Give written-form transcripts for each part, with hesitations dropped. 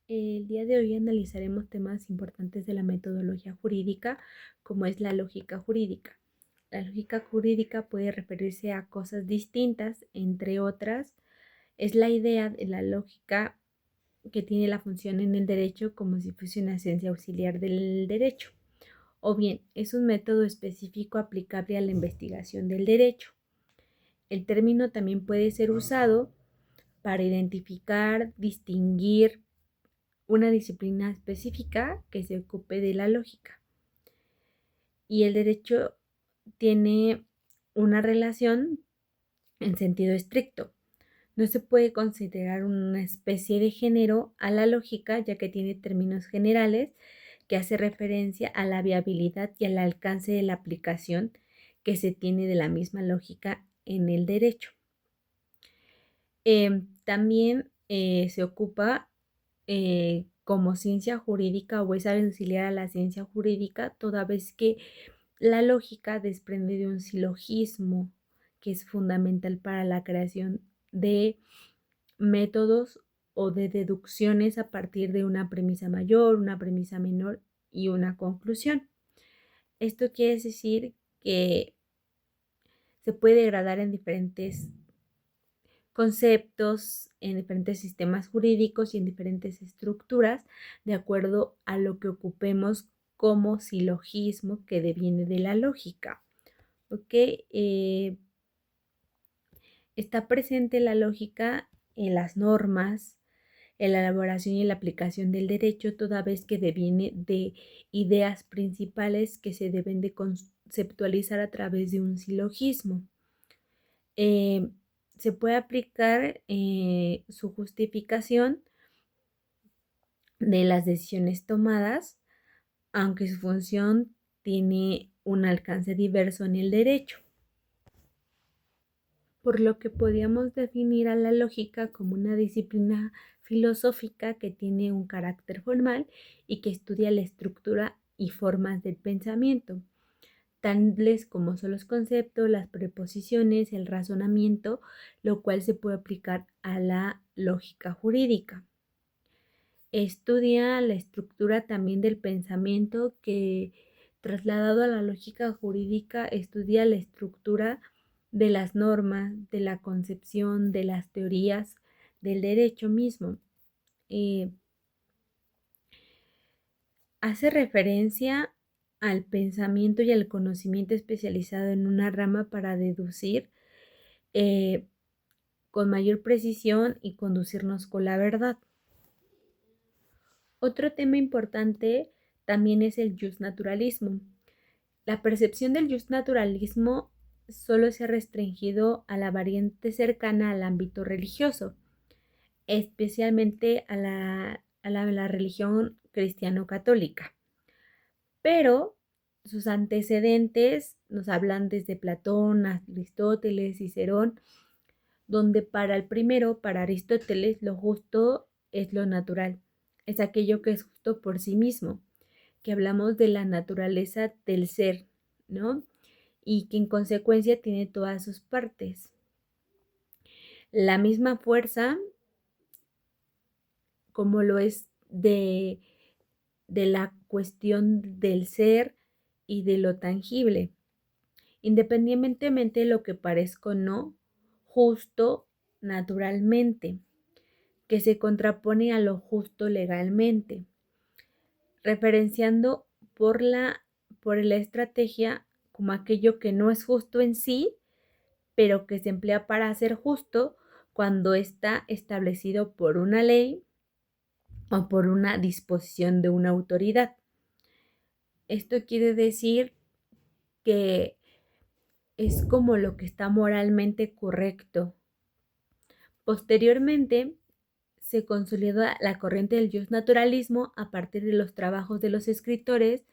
El día de hoy analizaremos temas importantes de la metodología jurídica, como es la lógica jurídica. La lógica jurídica puede referirse a cosas distintas, entre otras, es la idea de la lógica que tiene la función en el derecho como si fuese una ciencia auxiliar del derecho, o bien es un método específico aplicable a la investigación del derecho. El término también puede ser usado para identificar, distinguir una disciplina específica que se ocupe de la lógica. Y el derecho tiene una relación en sentido estricto. No se puede considerar una especie de género a la lógica, ya que tiene términos generales que hace referencia a la viabilidad y al alcance de la aplicación que se tiene de la misma lógica en el derecho. También se ocupa como ciencia jurídica o es auxiliar a la ciencia jurídica, toda vez que la lógica desprende de un silogismo que es fundamental para la creación de métodos o de deducciones a partir de una premisa mayor, una premisa menor y una conclusión. Esto quiere decir que se puede degradar en diferentes conceptos, en diferentes sistemas jurídicos y en diferentes estructuras, de acuerdo a lo que ocupemos como silogismo que deviene de la lógica. ¿Ok? Está presente la lógica en las normas, en la elaboración y la aplicación del derecho, toda vez que deviene de ideas principales que se deben de conceptualizar a través de un silogismo. Eh, Se puede aplicar su justificación de las decisiones tomadas, aunque su función tiene un alcance diverso en el derecho, por lo que podríamos definir a la lógica como una disciplina filosófica que tiene un carácter formal y que estudia la estructura y formas del pensamiento, tales como son los conceptos, las preposiciones, el razonamiento, lo cual se puede aplicar a la lógica jurídica. Estudia la estructura también del pensamiento que, trasladado a la lógica jurídica, estudia la estructura de las normas, de la concepción, de las teorías, del derecho mismo. Eh, Hace referencia al pensamiento y al conocimiento especializado en una rama para deducir eh, con mayor precisión y conducirnos con la verdad. Otro tema importante también es el justnaturalismo. La percepción del justnaturalismo solo se ha restringido a la variante cercana al ámbito religioso, especialmente a la religión cristiano-católica. Pero sus antecedentes nos hablan desde Platón, Aristóteles, Cicerón, donde para el primero, para Aristóteles, lo justo es lo natural, es aquello que es justo por sí mismo, que hablamos de la naturaleza del ser, ¿no? Y que en consecuencia tiene todas sus partes. La misma fuerza, como lo es de la cuestión del ser y de lo tangible, independientemente de lo que parezca o no, justo naturalmente, que se contrapone a lo justo legalmente, referenciando por la estrategia como aquello que no es justo en sí, pero que se emplea para ser justo cuando está establecido por una ley o por una disposición de una autoridad. Esto quiere decir que es como lo que está moralmente correcto. Posteriormente, se consolidó la corriente del justnaturalismo a partir de los trabajos de los escritores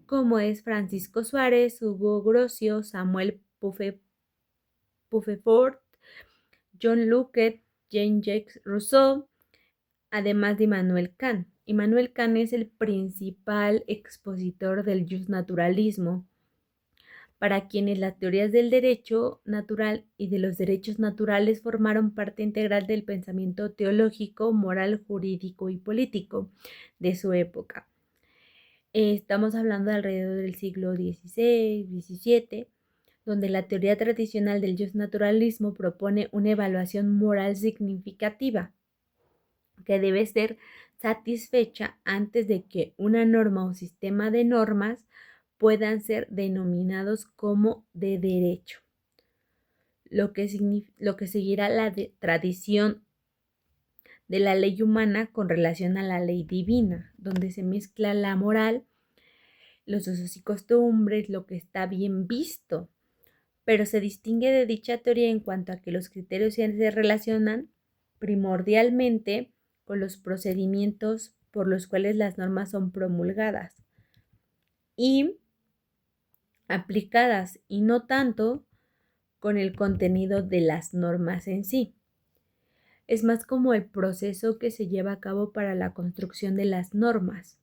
como es Francisco Suárez, Hugo Grocio, Samuel Puffefort, John Locke, Jean-Jacques Rousseau, además de Immanuel Kant. Immanuel Kant es el principal expositor del justnaturalismo, para quienes las teorías del derecho natural y de los derechos naturales formaron parte integral del pensamiento teológico, moral, jurídico y político de su época. Estamos hablando alrededor del siglo XVI, XVII, donde la teoría tradicional del justnaturalismo propone una evaluación moral significativa que debe ser satisfecha antes de que una norma o sistema de normas puedan ser denominados como de derecho, lo que seguirá la tradición de la ley humana con relación a la ley divina, donde se mezcla la moral, los usos y costumbres, lo que está bien visto, pero se distingue de dicha teoría en cuanto a que los criterios se relacionan primordialmente con los procedimientos por los cuales las normas son promulgadas y aplicadas, y no tanto con el contenido de las normas en sí. Es más como el proceso que se lleva a cabo para la construcción de las normas.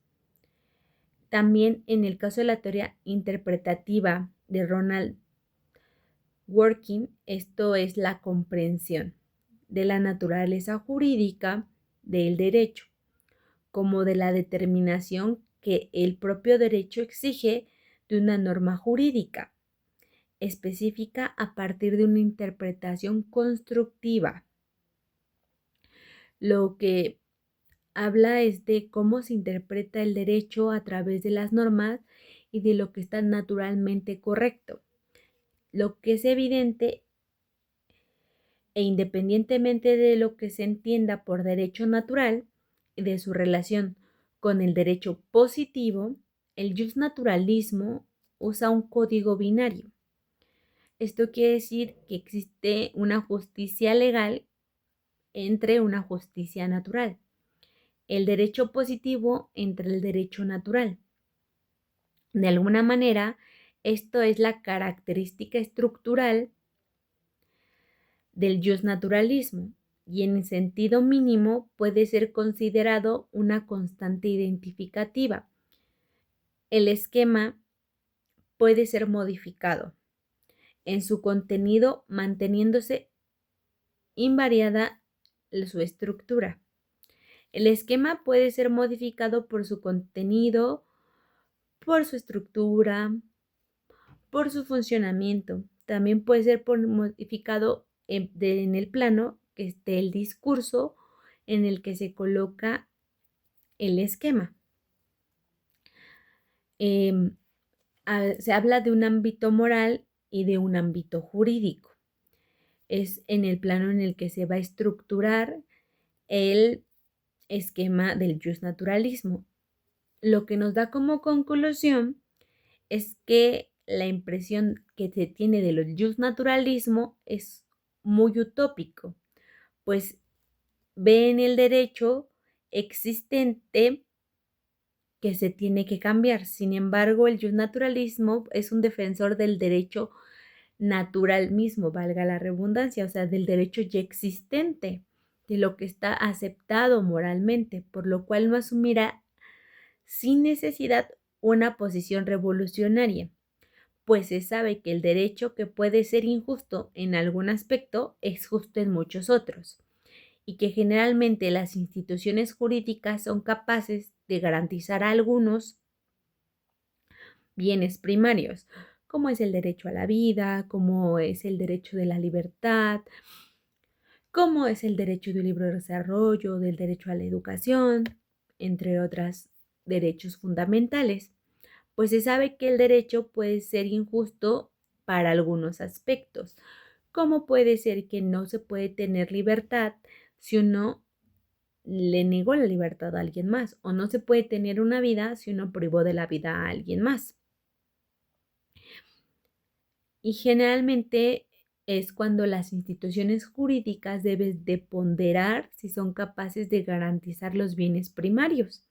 También en el caso de la teoría interpretativa de Ronald Dworkin, esto es la comprensión de la naturaleza jurídica del derecho, como de la determinación que el propio derecho exige de una norma jurídica específica a partir de una interpretación constructiva. Lo que habla es de cómo se interpreta el derecho a través de las normas y de lo que está naturalmente correcto. Lo que es evidente e independientemente de lo que se entienda por derecho natural y de su relación con el derecho positivo, el justnaturalismo usa un código binario. Esto quiere decir que existe una justicia legal entre una justicia natural, el derecho positivo entre el derecho natural. De alguna manera, esto es la característica estructural del justnaturalismo y en sentido mínimo puede ser considerado una constante identificativa. El esquema puede ser modificado en su contenido manteniéndose invariada su estructura. El esquema puede ser modificado por su contenido, por su estructura, por su funcionamiento. También puede ser modificado en el plano que esté el discurso en el que se coloca el esquema. Se habla de un ámbito moral y de un ámbito jurídico. Es en el plano en el que se va a estructurar el esquema del justnaturalismo. Lo que nos da como conclusión es que la impresión que se tiene del justnaturalismo es muy utópico, pues ve en el derecho existente que se tiene que cambiar. Sin embargo, el justnaturalismo es un defensor del derecho natural mismo, valga la redundancia, o sea, del derecho ya existente, de lo que está aceptado moralmente, por lo cual no asumirá sin necesidad una posición revolucionaria, pues se sabe que el derecho que puede ser injusto en algún aspecto es justo en muchos otros, y que generalmente las instituciones jurídicas son capaces de garantizar a algunos bienes primarios, como es el derecho a la vida, como es el derecho de la libertad, como es el derecho de un libre desarrollo, del derecho a la educación, entre otros derechos fundamentales, pues se sabe que el derecho puede ser injusto para algunos aspectos, como puede ser que no se puede tener libertad si uno le negó la libertad a alguien más, o no se puede tener una vida si uno privó de la vida a alguien más. Y generalmente es cuando las instituciones jurídicas deben de ponderar si son capaces de garantizar los bienes primarios.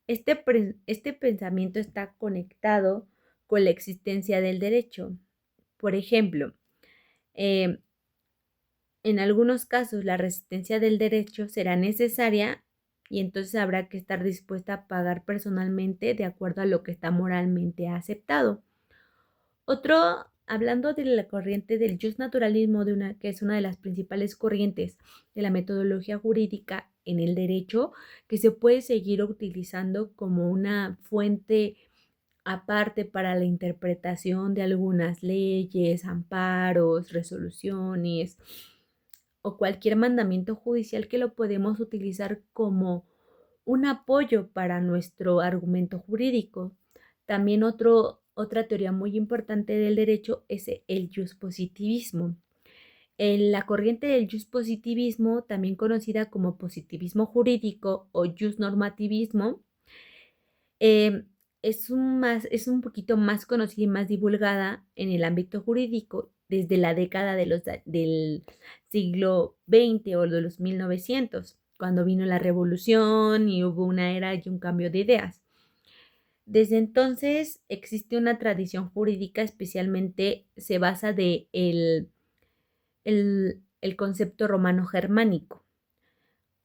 Este pensamiento está conectado con la existencia del derecho. Por ejemplo, en algunos casos la resistencia del derecho será necesaria y entonces habrá que estar dispuesta a pagar personalmente de acuerdo a lo que está moralmente aceptado. Hablando de la corriente del justnaturalismo, que es una de las principales corrientes de la metodología jurídica en el derecho, que se puede seguir utilizando como una fuente aparte para la interpretación de algunas leyes, amparos, resoluciones o cualquier mandamiento judicial, que lo podemos utilizar como un apoyo para nuestro argumento jurídico. También otra teoría muy importante del derecho es el positivismo. En la corriente del positivismo, también conocida como positivismo jurídico o normativismo, eh, es un poquito más conocida y más divulgada en el ámbito jurídico desde la década del siglo XX o de los 1900, cuando vino la revolución y hubo una era y un cambio de ideas. Desde entonces existe una tradición jurídica, especialmente se basa el concepto romano-germánico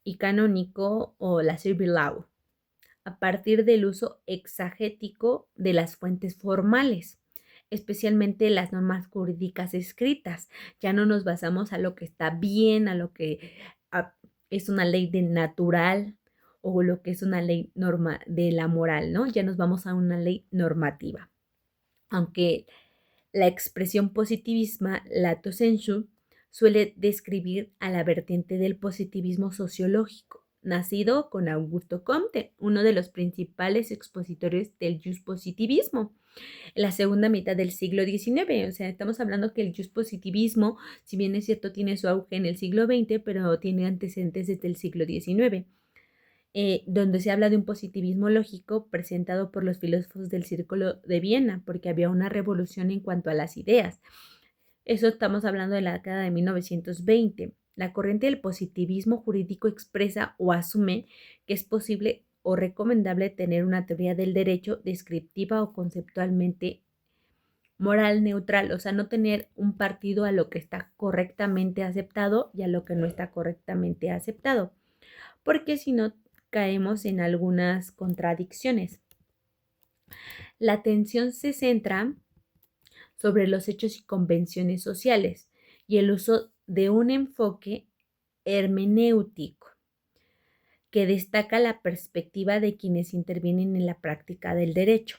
y canónico o la civil law, a partir del uso exagético de las fuentes formales, especialmente las normas jurídicas escritas. Ya no nos basamos a lo que está bien, a lo que es una ley de natural o lo que es una ley de la moral, ¿no? Ya nos vamos a una ley normativa. Aunque la expresión positivismo lato sensu suele describir a la vertiente del positivismo sociológico, nacido con Augusto Comte, uno de los principales expositores del positivismo en la segunda mitad del siglo XIX. O sea, estamos hablando que el positivismo, si bien es cierto, tiene su auge en el siglo XX, pero tiene antecedentes desde el siglo XIX. Donde se habla de un positivismo lógico presentado por los filósofos del Círculo de Viena, porque había una revolución en cuanto a las ideas. Eso estamos hablando de la década de 1920. La corriente del positivismo jurídico expresa o asume que es posible o recomendable tener una teoría del derecho descriptiva o conceptualmente moral neutral, o sea, no tener un partido a lo que está correctamente aceptado y a lo que no está correctamente aceptado, porque si no caemos en algunas contradicciones. La atención se centra sobre los hechos y convenciones sociales y el uso de un enfoque hermenéutico que destaca la perspectiva de quienes intervienen en la práctica del derecho.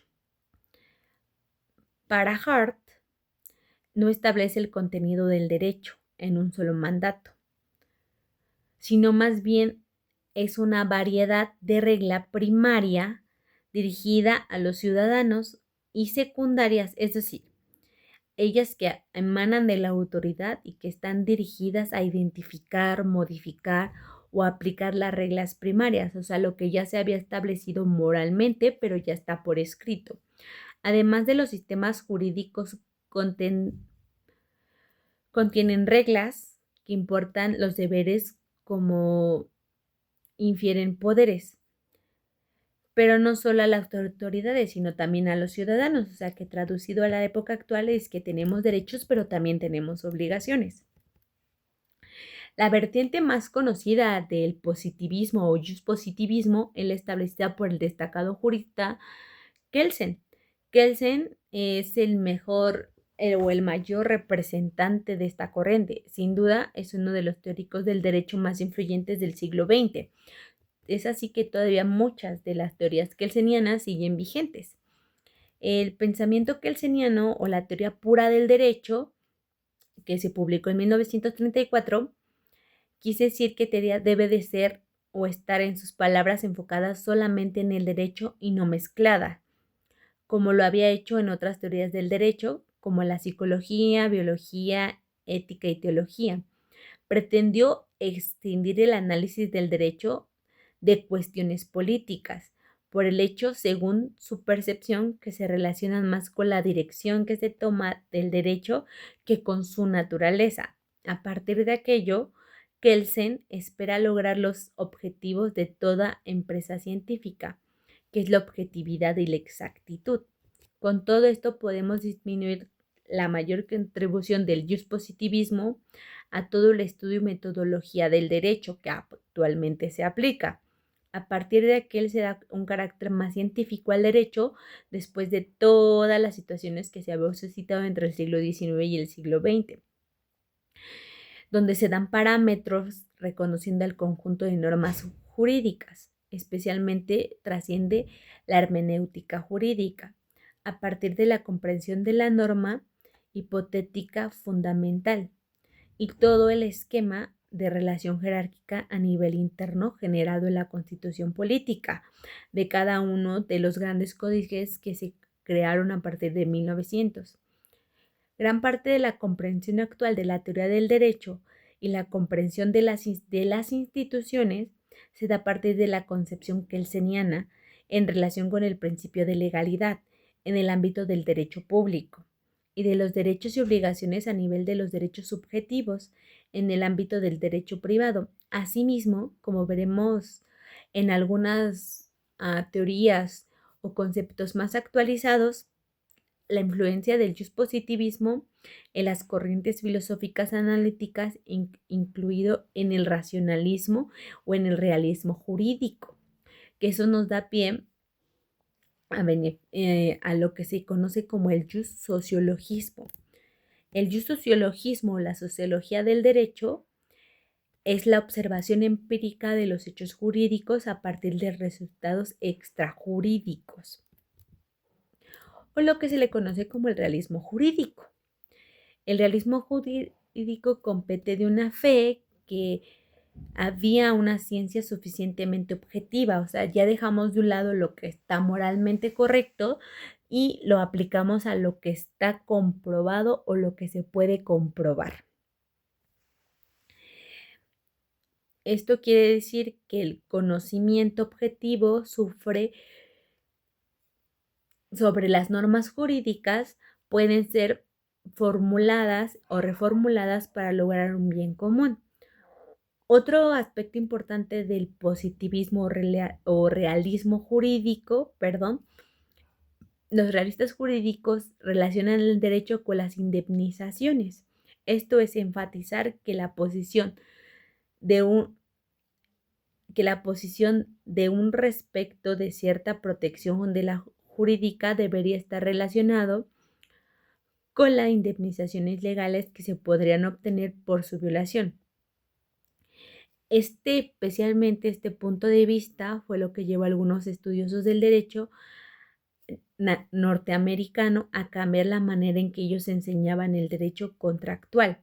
Para Hart, no establece el contenido del derecho en un solo mandato, sino más bien es una variedad de regla primaria dirigida a los ciudadanos y secundarias, es decir, ellas que emanan de la autoridad y que están dirigidas a identificar, modificar o aplicar las reglas primarias, o sea, lo que ya se había establecido moralmente, pero ya está por escrito. Además de los sistemas jurídicos contienen reglas que importan los deberes como infieren poderes, pero no solo a las autoridades, sino también a los ciudadanos. O sea, que traducido a la época actual es que tenemos derechos, pero también tenemos obligaciones. La vertiente más conocida del positivismo o positivismo es la establecida por el destacado jurista Kelsen. Kelsen es el mejor o el mayor representante de esta corriente. Sin duda, es uno de los teóricos del derecho más influyentes del siglo XX. Es así que todavía muchas de las teorías kelsenianas siguen vigentes. El pensamiento kelseniano o la teoría pura del derecho, que se publicó en 1934, quise decir que teoría debe de ser o estar, en sus palabras, enfocada solamente en el derecho y no mezclada, como lo había hecho en otras teorías del derecho, como la psicología, biología, ética y teología. Pretendió extender el análisis del derecho de cuestiones políticas, por el hecho, según su percepción, que se relacionan más con la dirección que se toma del derecho que con su naturaleza. A partir de aquello, Kelsen espera lograr los objetivos de toda empresa científica, que es la objetividad y la exactitud. Con todo esto podemos disminuir la mayor contribución del positivismo a todo el estudio y metodología del derecho que actualmente se aplica. A partir de aquel se da un carácter más científico al derecho después de todas las situaciones que se habían suscitado entre el siglo XIX y el siglo XX, donde se dan parámetros reconociendo el conjunto de normas jurídicas. Especialmente trasciende la hermenéutica jurídica, a partir de la comprensión de la norma hipotética fundamental y todo el esquema de relación jerárquica a nivel interno generado en la constitución política de cada uno de los grandes códices que se crearon a partir de 1900. Gran parte de la comprensión actual de la teoría del derecho y la comprensión de las instituciones se da a partir de la concepción kelseniana en relación con el principio de legalidad en el ámbito del derecho público y de los derechos y obligaciones a nivel de los derechos subjetivos en el ámbito del derecho privado. Asimismo, como veremos en algunas teorías o conceptos más actualizados, la influencia del positivismo en las corrientes filosóficas analíticas, incluido en el racionalismo o en el realismo jurídico, que eso nos da pie a lo que se conoce como el sociologismo. El sociologismo, la sociología del derecho, es la observación empírica de los hechos jurídicos a partir de resultados extrajurídicos, o lo que se le conoce como el realismo jurídico. El realismo jurídico compete de una fe que había una ciencia suficientemente objetiva, o sea, ya dejamos de un lado lo que está moralmente correcto y lo aplicamos a lo que está comprobado o lo que se puede comprobar. Esto quiere decir que el conocimiento objetivo sobre las normas jurídicas pueden ser formuladas o reformuladas para lograr un bien común. Otro aspecto importante del positivismo o realismo jurídico, los realistas jurídicos relacionan el derecho con las indemnizaciones. Esto es enfatizar que la posición de un respecto de cierta protección de la jurídica debería estar relacionado con las indemnizaciones legales que se podrían obtener por su violación. Especialmente este punto de vista fue lo que llevó a algunos estudiosos del derecho norteamericano a cambiar la manera en que ellos enseñaban el derecho contractual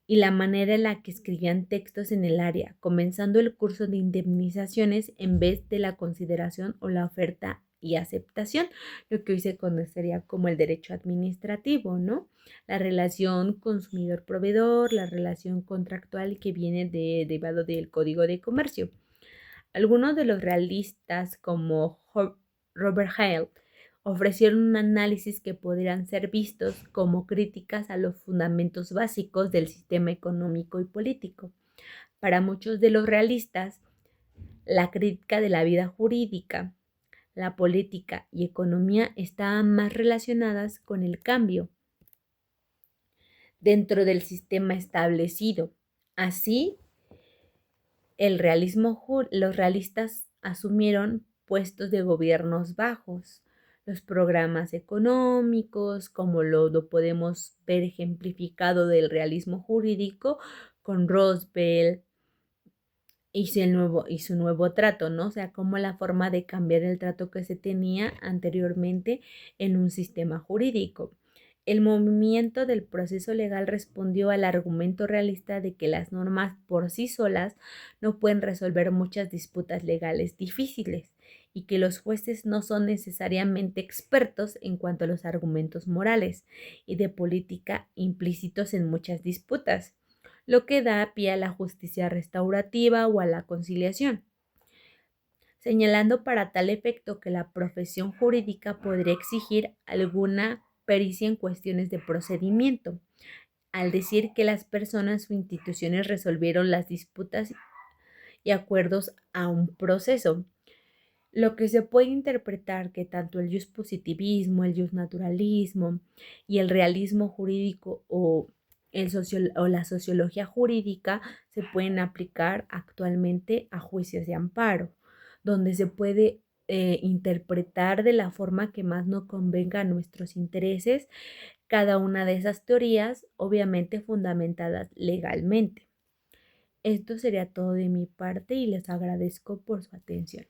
y la manera en la que escribían textos en el área, comenzando el curso de indemnizaciones en vez de la consideración o la oferta y aceptación, lo que hoy se conocería como el derecho administrativo, ¿no? La relación consumidor-proveedor, la relación contractual que viene derivado del Código de Comercio. Algunos de los realistas, como Robert Hale, ofrecieron un análisis que podrían ser vistos como críticas a los fundamentos básicos del sistema económico y político. Para muchos de los realistas, la crítica de la vida jurídica, la política y economía estaban más relacionadas con el cambio dentro del sistema establecido. Así, los realistas asumieron puestos de gobiernos bajos, los programas económicos, como lo podemos ver ejemplificado del realismo jurídico con Roosevelt y su nuevo trato, ¿no? O sea, como la forma de cambiar el trato que se tenía anteriormente en un sistema jurídico. El movimiento del proceso legal respondió al argumento realista de que las normas por sí solas no pueden resolver muchas disputas legales difíciles y que los jueces no son necesariamente expertos en cuanto a los argumentos morales y de política implícitos en muchas disputas, lo que da pie a la justicia restaurativa o a la conciliación, señalando para tal efecto que la profesión jurídica podría exigir alguna pericia en cuestiones de procedimiento, al decir que las personas o instituciones resolvieron las disputas y acuerdos a un proceso. Lo que se puede interpretar que tanto el positivismo, el naturalismo y el realismo jurídico o o la sociología jurídica se pueden aplicar actualmente a juicios de amparo, donde se puede interpretar de la forma que más nos convenga a nuestros intereses cada una de esas teorías, obviamente fundamentadas legalmente. Esto sería todo de mi parte y les agradezco por su atención.